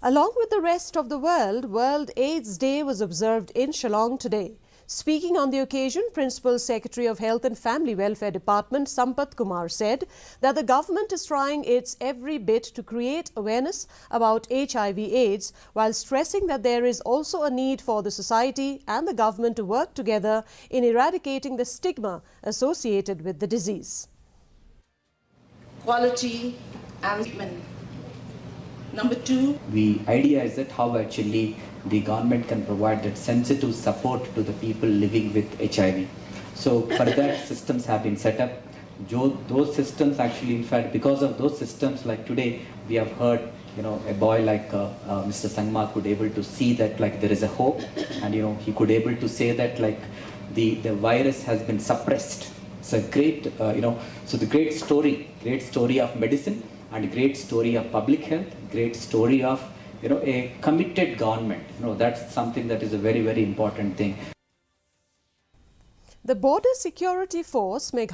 Along with the rest of the world, World AIDS Day was observed in Shillong today. Speaking on the occasion, Principal Secretary of Health and Family Welfare Department Sampath Kumar said that the government is trying its every bit to create awareness about HIV/AIDS, while stressing that there is also a need for the society and the government to work together in eradicating the stigma associated with the disease. Quality and treatment. Number two, the idea is that how actually the government can provide that sensitive support to the people living with HIV. So for that, systems have been set up. Those systems actually, in fact, because of those systems, like today, we have heard, a boy like Mr. Sangma could able to see that like there is a hope, and he could able to say that like the virus has been suppressed. It's a great, so the great story of medicine, and a great story of public health, great story of a committed government. That's something that is a very, very important thing. The Border Security Force Meghalaya